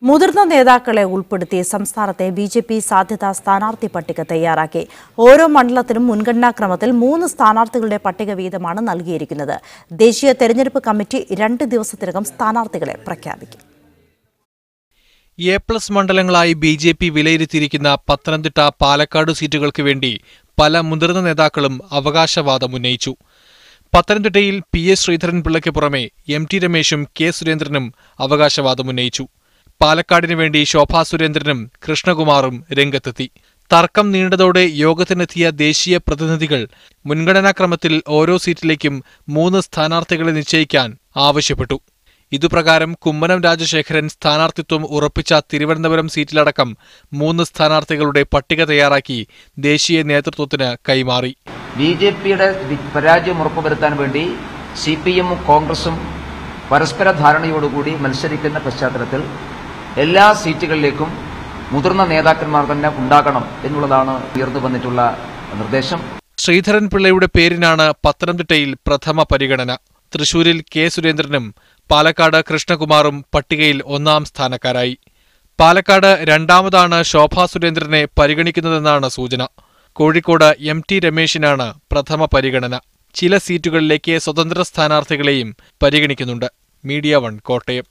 മുതിർന്ന നേതാക്കളെ ഉൾപ്പെടുത്തി സംസ്ഥാനത്തെ ബിജെപി സാധ്യതാ സ്ഥാനാർത്ഥി പട്ടിക തയ്യാറാക്കി. ഓരോ മണ്ഡലത്തിനും മുൻഗണനാക്രമത്തിൽ 3 സ്ഥാനാർത്ഥികളുടെ പട്ടിക വീതമാണ് നൽകിയിരിക്കുന്നത്. ദേശീയ തെരഞ്ഞെടുപ്പ് കമ്മിറ്റി 2 ദിവസത്തിനകം സ്ഥാനാർത്ഥികളെ പ്രഖ്യാപിക്കും. A+ മണ്ഡലങ്ങളായി ബിജെപി വിലയിരുത്തിയിരിക്കുന്ന പത്തനംതിട്ട, പാലക്കാട് സീറ്റുകൾക്ക് വേണ്ടി പല മുതിർന്ന നേതാക്കളും അവകാശവാദം ഉന്നയിച്ചു. പത്തനംതിട്ടയിൽ PS ശ്രീധരൻപിള്ളയ്ക്ക് പുറമെ MT രമേശും K സുരേന്ദ്രനും അവകാശവാദമുന്നയിച്ചു. പാലക്കാടിനു വേണ്ടി ശോഭാ സുരേന്ദ്രനും കൃഷ്ണകുമാറും രംഗത്തെത്തി. തർക്കം നീണ്ടതോടെ യോഗത്തിനെത്തിയ ദേശീയ പ്രതിനിധികൾ മുൻഗണനാക്രമത്തിൽ ഓരോ സീറ്റിലേക്കും 3 സ്ഥാനാർത്ഥികളെ നിശ്ചയിക്കാൻ ആവശ്യപ്പെട്ടു. ഇതുപ്രകാരം കുമ്മനം രാജശേഖരൻ സ്ഥാനാർത്ഥിത്വം ഉറപ്പിച്ച തിരുവനന്തപുരം സീറ്റിലടക്കം 3 സ്ഥാനാർത്ഥികളുടെ പട്ടിക തയ്യാറാക്കി ദേശീയ നേതൃത്വത്തിന് കൈമാറി. ബിജെപിയുടെ പരാജയം ഉറപ്പുവരുത്താൻ വേണ്ടി CPM-ഉം കോൺഗ്രസും പരസ്പര ധാരണയോടുകൂടി മത്സരിക്കുന്ന പശ്ചാത്തലത്തിൽ എല്ലാ സീറ്റുകളിലേക്കും മുതിർന്ന നേതാക്കന്മാർ തന്നെ ഉണ്ടാകണം എന്നുള്ളതാണ് ഉയർന്നു വന്നിട്ടുള്ള നിർദ്ദേശം. ശ്രീധരൻപിള്ളയുടെ പേരിനാണ് പത്തനംതിട്ടയിൽ പ്രഥമ പരിഗണന. തൃശൂരിൽ K സുരേന്ദ്രനും പാലക്കാട് കൃഷ്ണകുമാറും പട്ടികയിൽ 1-ാം സ്ഥാനക്കാരായി. പാലക്കാട് രണ്ടാമതാണ് ശോഭാ സുരേന്ദ്രനെ പരിഗണിക്കുന്നതെന്നാണ് സൂചന. കോഴിക്കോട് MT രമേശിനാണ് പ്രഥമ പരിഗണന. ചില സീറ്റുകളിലേക്ക് സ്വതന്ത്ര സ്ഥാനാർത്ഥികളെയും പരിഗണിക്കുന്നുണ്ട്. മീഡിയ 1 കോട്ടയം.